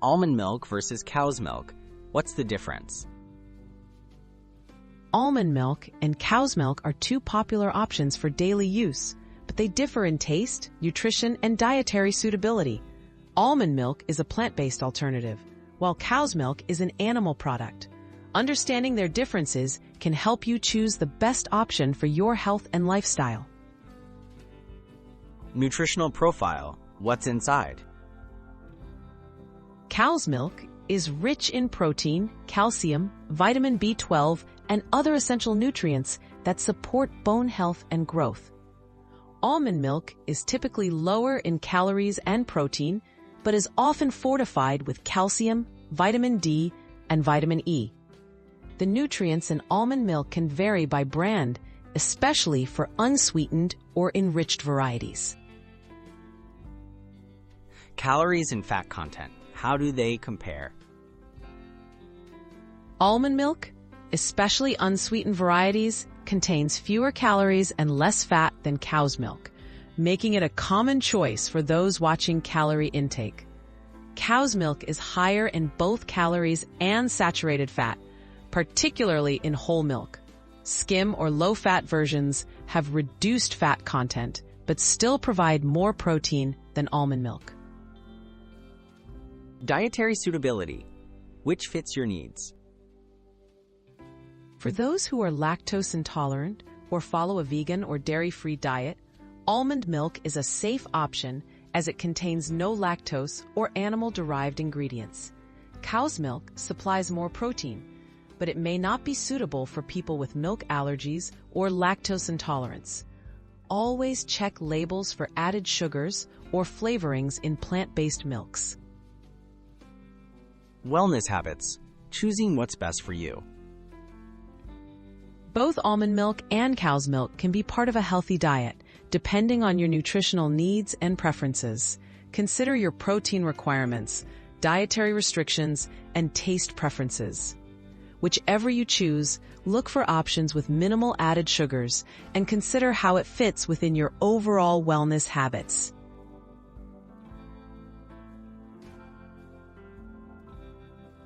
Almond milk versus cow's milk. What's the difference? Almond milk and cow's milk are two popular options for daily use, but they differ in taste, nutrition, and dietary suitability. Almond milk is a plant-based alternative, while cow's milk is an animal product. Understanding their differences can help you choose the best option for your health and lifestyle. Nutritional profile. What's inside? Cow's milk is rich in protein, calcium, vitamin B12, and other essential nutrients that support bone health and growth. Almond milk is typically lower in calories and protein, but is often fortified with calcium, vitamin D, and vitamin E. The nutrients in almond milk can vary by brand, especially for unsweetened or enriched varieties. Calories and fat content. How do they compare? Almond milk, especially unsweetened varieties, contains fewer calories and less fat than cow's milk, making it a common choice for those watching calorie intake. Cow's milk is higher in both calories and saturated fat, particularly in whole milk. Skim or low-fat versions have reduced fat content, but still provide more protein than almond milk. Dietary suitability. Which fits your needs? For those who are lactose intolerant or follow a vegan or dairy-free diet, almond milk is a safe option as it contains no lactose or animal-derived ingredients. Cow's milk supplies more protein, but it may not be suitable for people with milk allergies or lactose intolerance. Always check labels for added sugars or flavorings in plant-based milks. Wellness habits. Choosing what's best for you. Both almond milk and cow's milk can be part of a healthy diet, depending on your nutritional needs and preferences. Consider your protein requirements, dietary restrictions, and taste preferences. Whichever you choose, look for options with minimal added sugars and consider how it fits within your overall wellness habits.